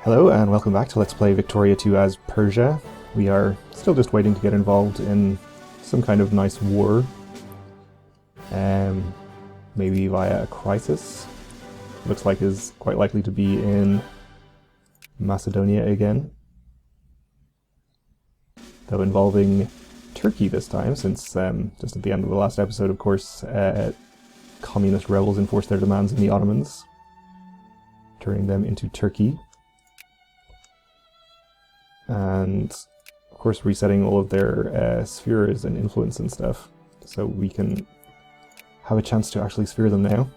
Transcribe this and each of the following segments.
Hello and welcome back to Let's Play Victoria 2 as Persia. We are still just waiting to get involved in some kind of nice war. Maybe via a crisis. Looks like is quite likely to be in Macedonia again. Though involving Turkey this time, since just at the end of the last episode, of course, communist rebels enforced their demands on the Ottomans, turning them into Turkey. And of course resetting all of their spheres and influence and stuff, so we can have a chance to actually sphere them now.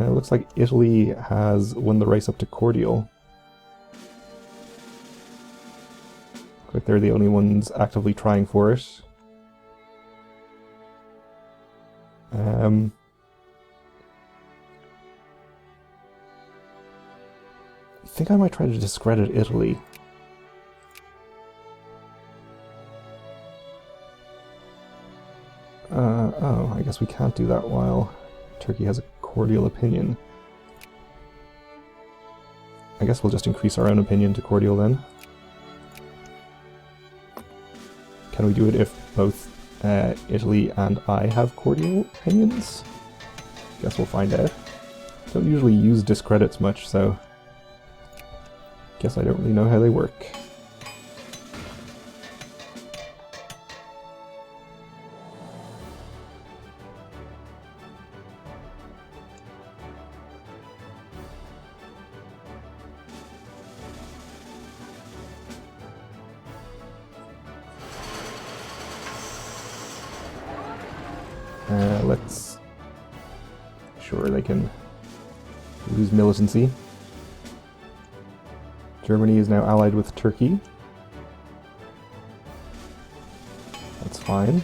Looks like Italy has won the race up to cordial. Looks like they're the only ones actively trying for it. I think I might try to discredit Italy. Oh, I guess we can't do that while Turkey has a cordial opinion. I guess we'll just increase our own opinion to cordial then. Can we do it if both Italy and I have cordial opinions? Guess we'll find out. Don't usually use discredits much, so guess I don't really know how they work. Let's... Sure, they can lose militancy. Germany is now allied with Turkey. That's fine.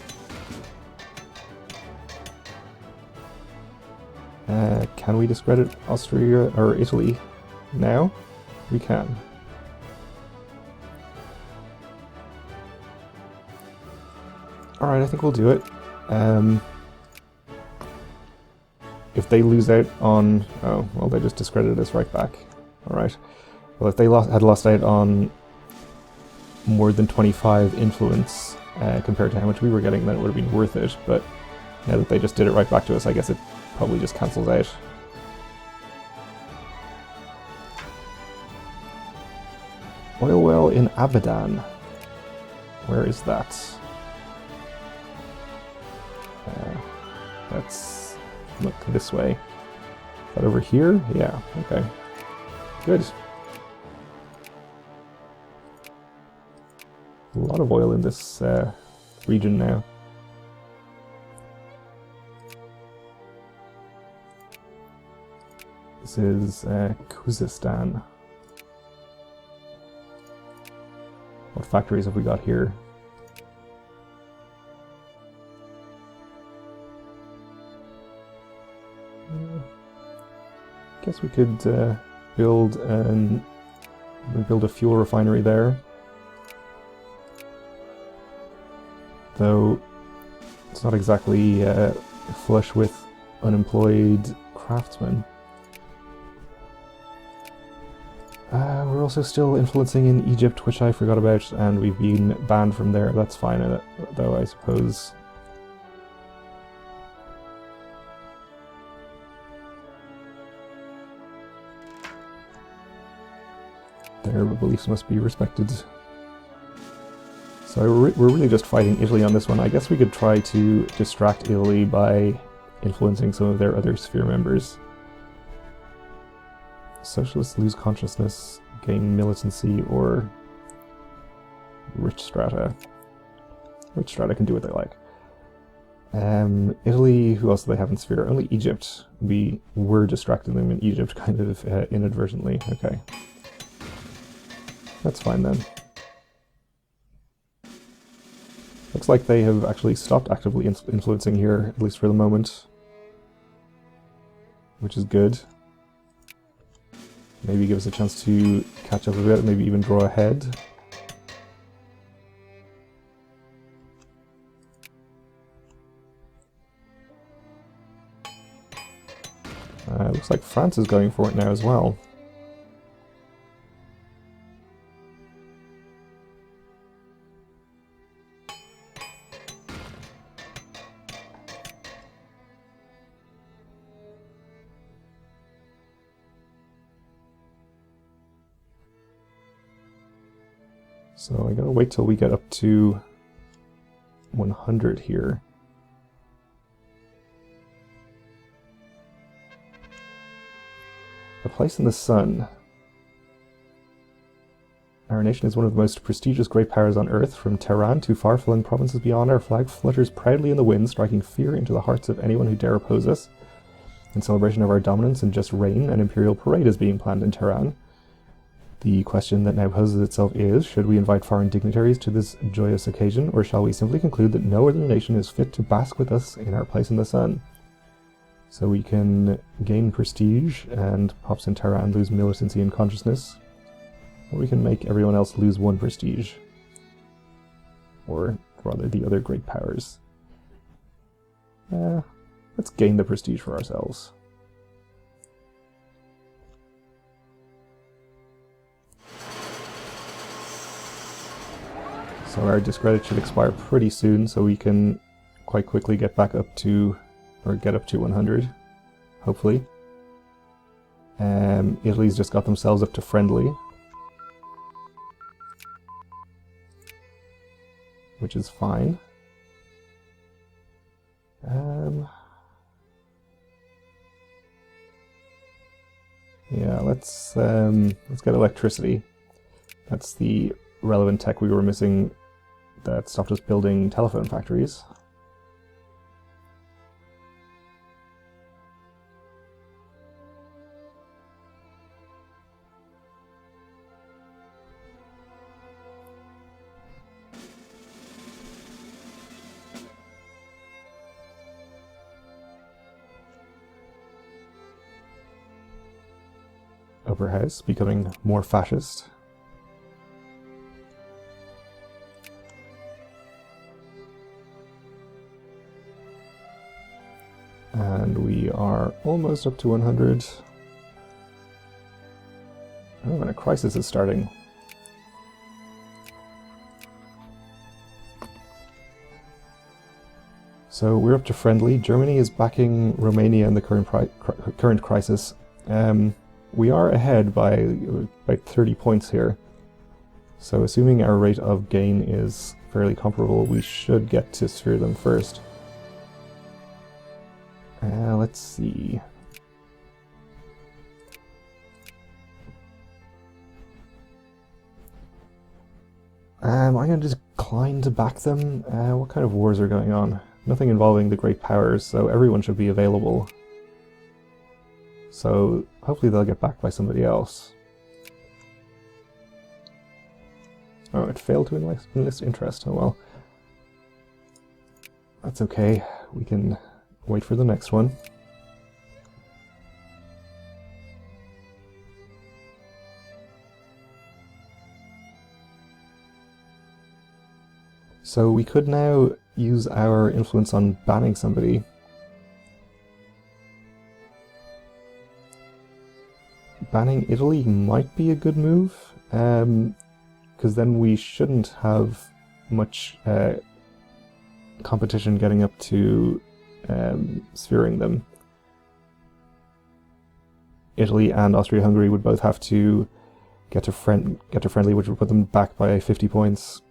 Can we discredit Austria or Italy now? We can. Alright, I think we'll do it. If they lose out on... Oh, well, they just discredited us right back. Alright. Well, if they had lost out on more than 25 influence compared to how much we were getting, then it would have been worth it. But now that they just did it right back to us, I guess it probably just cancels out. Oil well in Abadan. Where is that? Let's look this way. Is that over here? Yeah, okay. Good. A lot of oil in this region now. This is Khuzestan. What factories have we got here? Guess we could build a fuel refinery there. Though it's not exactly flush with unemployed craftsmen. We're also still influencing in Egypt, which I forgot about, and we've been banned from there. That's fine, though, I suppose. Their beliefs must be respected. So we're really just fighting Italy on this one. I guess we could try to distract Italy by influencing some of their other sphere members. Socialists lose consciousness, gain militancy, or rich strata. Rich strata can do what they like. Italy, who else do they have in sphere? Only Egypt. We were distracting them in Egypt, kind of inadvertently. Okay. That's fine then. Looks like they have actually stopped actively influencing here, at least for the moment. Which is good. Maybe give us a chance to catch up a bit, maybe even draw ahead. Looks like France is going for it now as well. So I gotta wait till we get up to 100 here. A place in the sun. Our nation is one of the most prestigious great powers on Earth. From Tehran to far-flung provinces beyond, our flag flutters proudly in the wind, striking fear into the hearts of anyone who dare oppose us. In celebration of our dominance and just reign, an imperial parade is being planned in Tehran. The question that now poses itself is, should we invite foreign dignitaries to this joyous occasion, or shall we simply conclude that no other nation is fit to bask with us in our place in the sun? So we can gain prestige and pops in Tehran lose militancy and consciousness, or we can make everyone else lose 1 prestige. Or rather the other great powers. Let's gain the prestige for ourselves. So our discredit should expire pretty soon, so we can quite quickly get back up to, or get up to 100, hopefully. Italy's just got themselves up to friendly, which is fine. Yeah, let's get electricity. That's the relevant tech we were missing that stopped us building telephone factories. Upper House becoming more fascist. And we are almost up to 100. Oh, and a crisis is starting. So we're up to friendly. Germany is backing Romania in the current crisis. We are ahead by about 30 points here. So assuming our rate of gain is fairly comparable, we should get to sphere them first. Let's see. I'm going to decline to back them. What kind of wars are going on? Nothing involving the great powers, so everyone should be available. So hopefully they'll get backed by somebody else. Oh, it failed to enlist interest. Oh well. That's okay. We can wait for the next one. So we could now use our influence on banning somebody. Banning Italy might be a good move, because then we shouldn't have much competition getting up to sphering them. Italy and Austria-Hungary would both have to get to friendly, which would put them back by 50 points.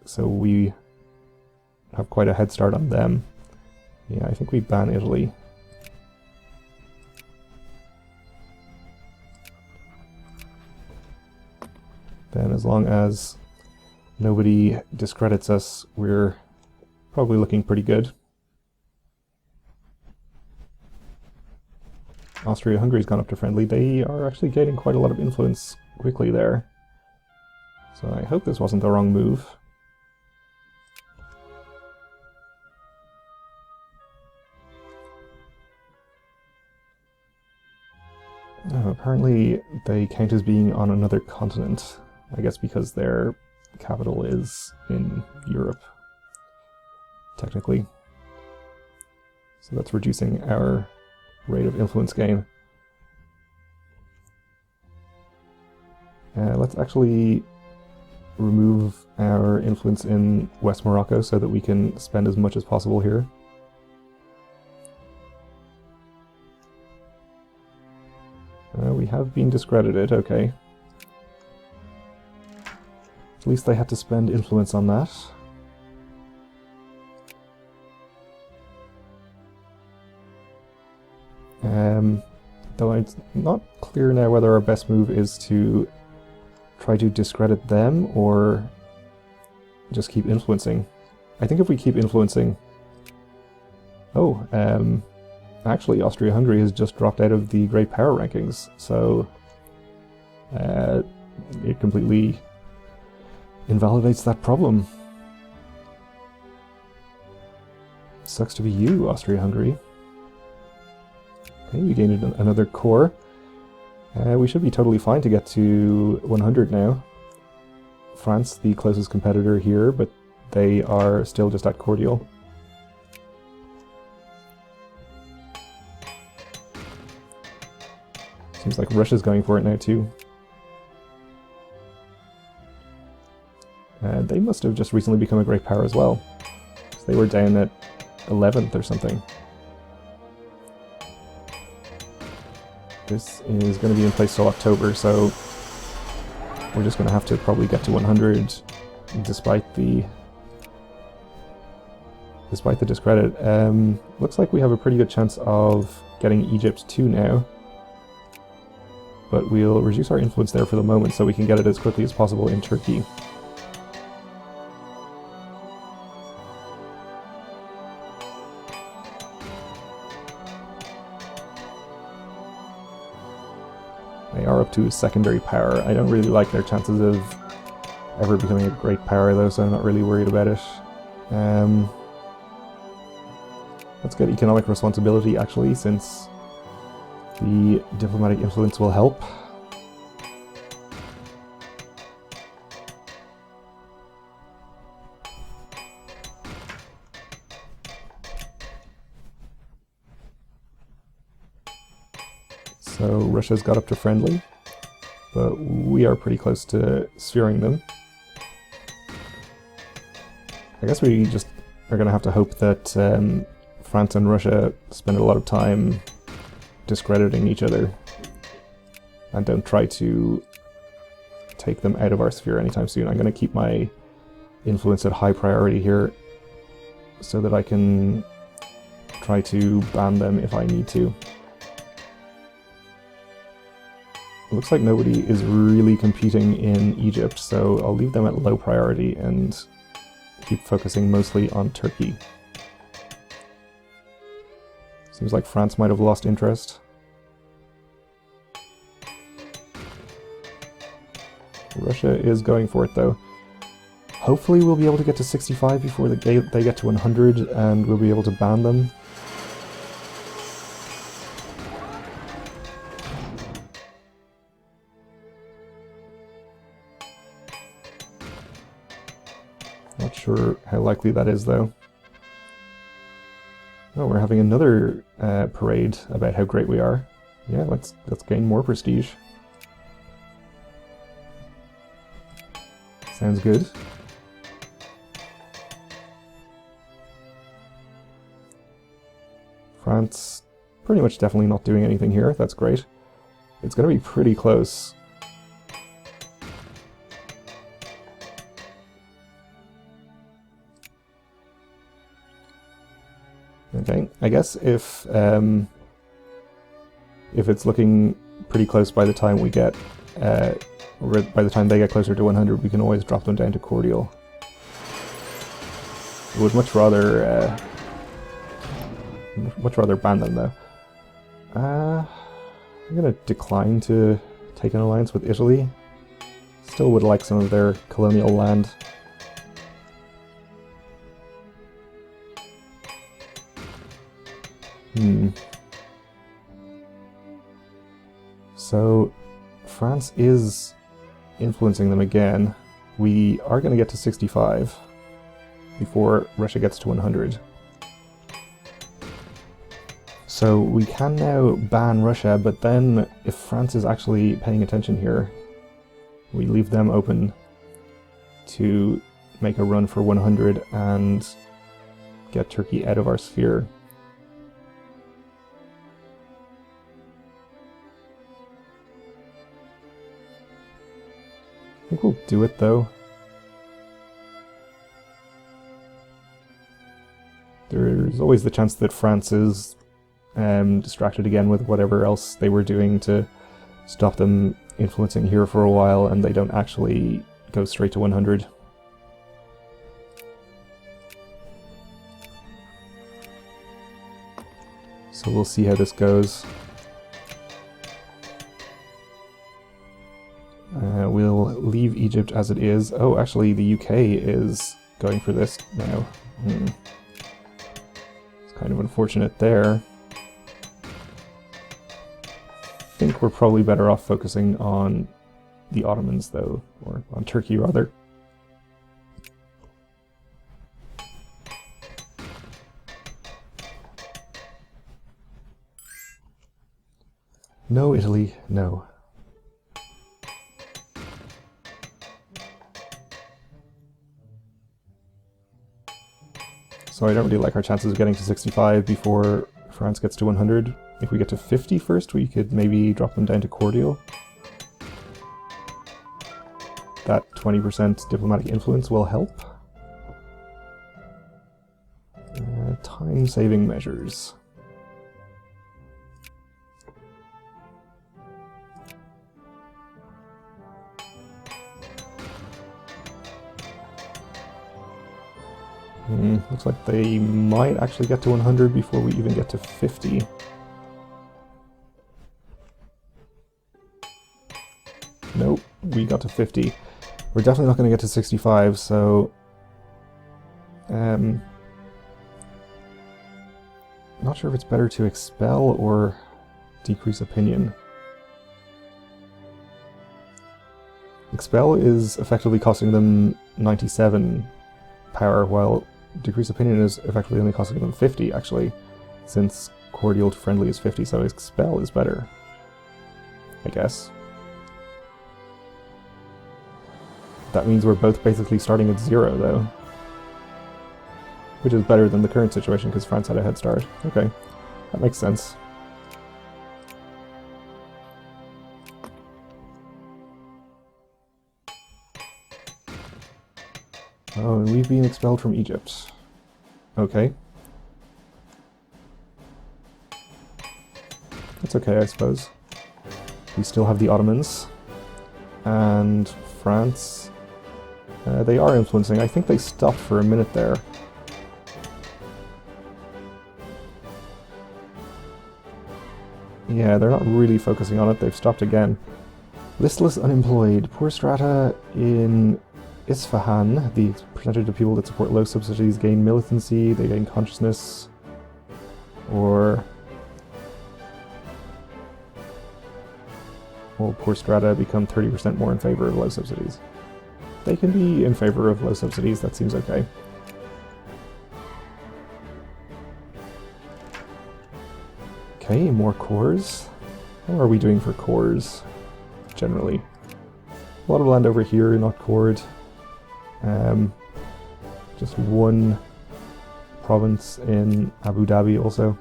So we have quite a head start on them. Yeah, I think we ban Italy. Then as long as nobody discredits us, we're probably looking pretty good. Austria-Hungary's gone up to friendly. They are actually gaining quite a lot of influence quickly there. So I hope this wasn't the wrong move. Oh, apparently they count as being on another continent. I guess because their capital is in Europe, technically. So that's reducing our rate of influence gain. Let's actually remove our influence in West Morocco so that we can spend as much as possible here. We have been discredited, okay. At least they had to spend influence on that. Though it's not clear now whether our best move is to try to discredit them or just keep influencing. I think if we keep influencing... Oh, actually Austria-Hungary has just dropped out of the Great Power rankings, so it completely invalidates that problem. Sucks to be you, Austria-Hungary. Okay, we gained another core. We should be totally fine to get to 100 now. France, the closest competitor here, but they are still just at cordial. Seems like Russia's going for it now too. They must have just recently become a great power as well. They were down at 11th or something. This is going to be in place till October, so we're just going to have to probably get to 100 despite the discredit. Looks like we have a pretty good chance of getting Egypt too now, but we'll reduce our influence there for the moment so we can get it as quickly as possible in Turkey. They are up to a secondary power. I don't really like their chances of ever becoming a great power though, so I'm not really worried about it. Let's get economic responsibility actually, since the diplomatic influence will help. So Russia's got up to friendly, but we are pretty close to sphering them. I guess we just are going to have to hope that France and Russia spend a lot of time discrediting each other and don't try to take them out of our sphere anytime soon. I'm going to keep my influence at high priority here so that I can try to ban them if I need to. It looks like nobody is really competing in Egypt, so I'll leave them at low priority and keep focusing mostly on Turkey. Seems like France might have lost interest. Russia is going for it though. Hopefully we'll be able to get to 65 before they get to 100 and we'll be able to ban them. Not sure how likely that is though. Oh, we're having another parade about how great we are. Yeah, let's gain more prestige. Sounds good. France, pretty much definitely not doing anything here. That's great. It's going to be pretty close. Okay, I guess if it's looking pretty close by the time we get, by the time they get closer to 100, we can always drop them down to cordial. I would much rather ban them though. I'm gonna decline to take an alliance with Italy. Still would like some of their colonial land. So, France is influencing them again. We are going to get to 65 before Russia gets to 100. So we can now ban Russia, but then if France is actually paying attention here, We leave them open to make a run for 100 and get Turkey out of our sphere. I think we'll do it though. There's always the chance that France is distracted again with whatever else they were doing to stop them influencing here for a while, and they don't actually go straight to 100. So we'll see how this goes. We'll leave Egypt as it is. Oh, actually the UK is going for this now. It's kind of unfortunate there. I think we're probably better off focusing on the Ottomans though, or on Turkey rather. No, Italy, no. So I don't really like our chances of getting to 65 before France gets to 100. If we get to 50 first, we could maybe drop them down to cordial. That 20% diplomatic influence will help. Time-saving measures. Looks like they might actually get to 100 before we even get to 50. Nope, we got to 50. We're definitely not going to get to 65, so... not sure if it's better to expel or decrease opinion. Expel is effectively costing them 97 power, while decrease opinion is effectively only costing them 50, actually, since cordial to friendly is 50, so expel is better, I guess. That means we're both basically starting at 0, though. Which is better than the current situation, because France had a head start. Okay, that makes sense. Oh, and we've been expelled from Egypt. Okay. That's okay, I suppose. We still have the Ottomans. And France. They are influencing. I think they stopped for a minute there. Yeah, they're not really focusing on it. They've stopped again. Listless unemployed. Poor strata in Isfahan. The percentage of people that support low subsidies gain militancy, they gain consciousness, or will poor strata become 30% more in favor of low subsidies? They can be in favor of low subsidies, that seems okay. Okay, more cores. How are we doing for cores, generally? A lot of land over here, not cored. Just one province in Abu Dhabi also.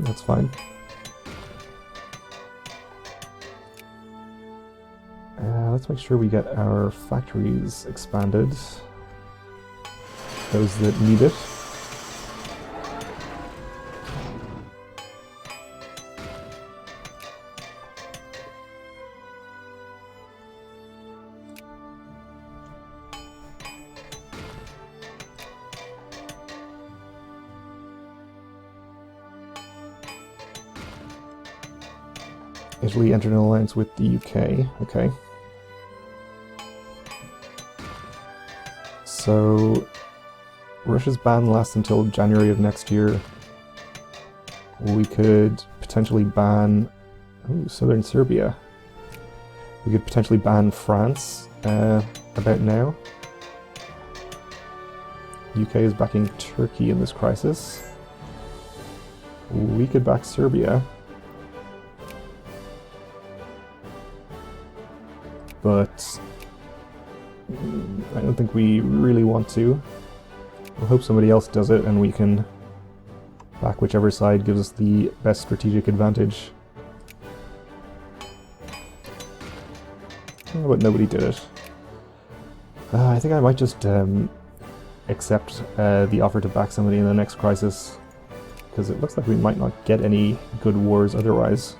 That's fine. Let's make sure we get our factories expanded. Those that need it. Italy entered an alliance with the UK. Okay. So Russia's ban lasts until January of next year. We could potentially ban southern Serbia. We could potentially ban France about now. UK is backing Turkey in this crisis. We could back Serbia. but I don't think we really want to. We'll hope somebody else does it and we can back whichever side gives us the best strategic advantage. Oh, but nobody did it. I think I might just accept the offer to back somebody in the next crisis, because it looks like we might not get any good wars otherwise.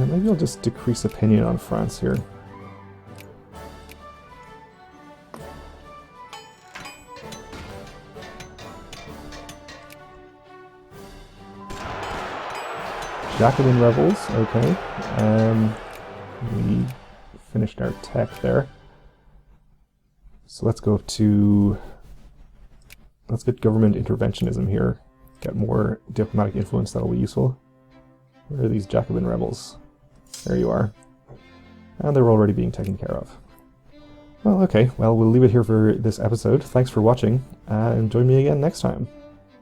Maybe I'll just decrease opinion on France here. Jacobin rebels, okay. We finished our tech there. So let's go to... let's get government interventionism here. Get more diplomatic influence, that'll be useful. Where are these Jacobin rebels? There you are. And they're already being taken care of. Well, okay. Well, we'll leave it here for this episode. Thanks for watching, and join me again next time.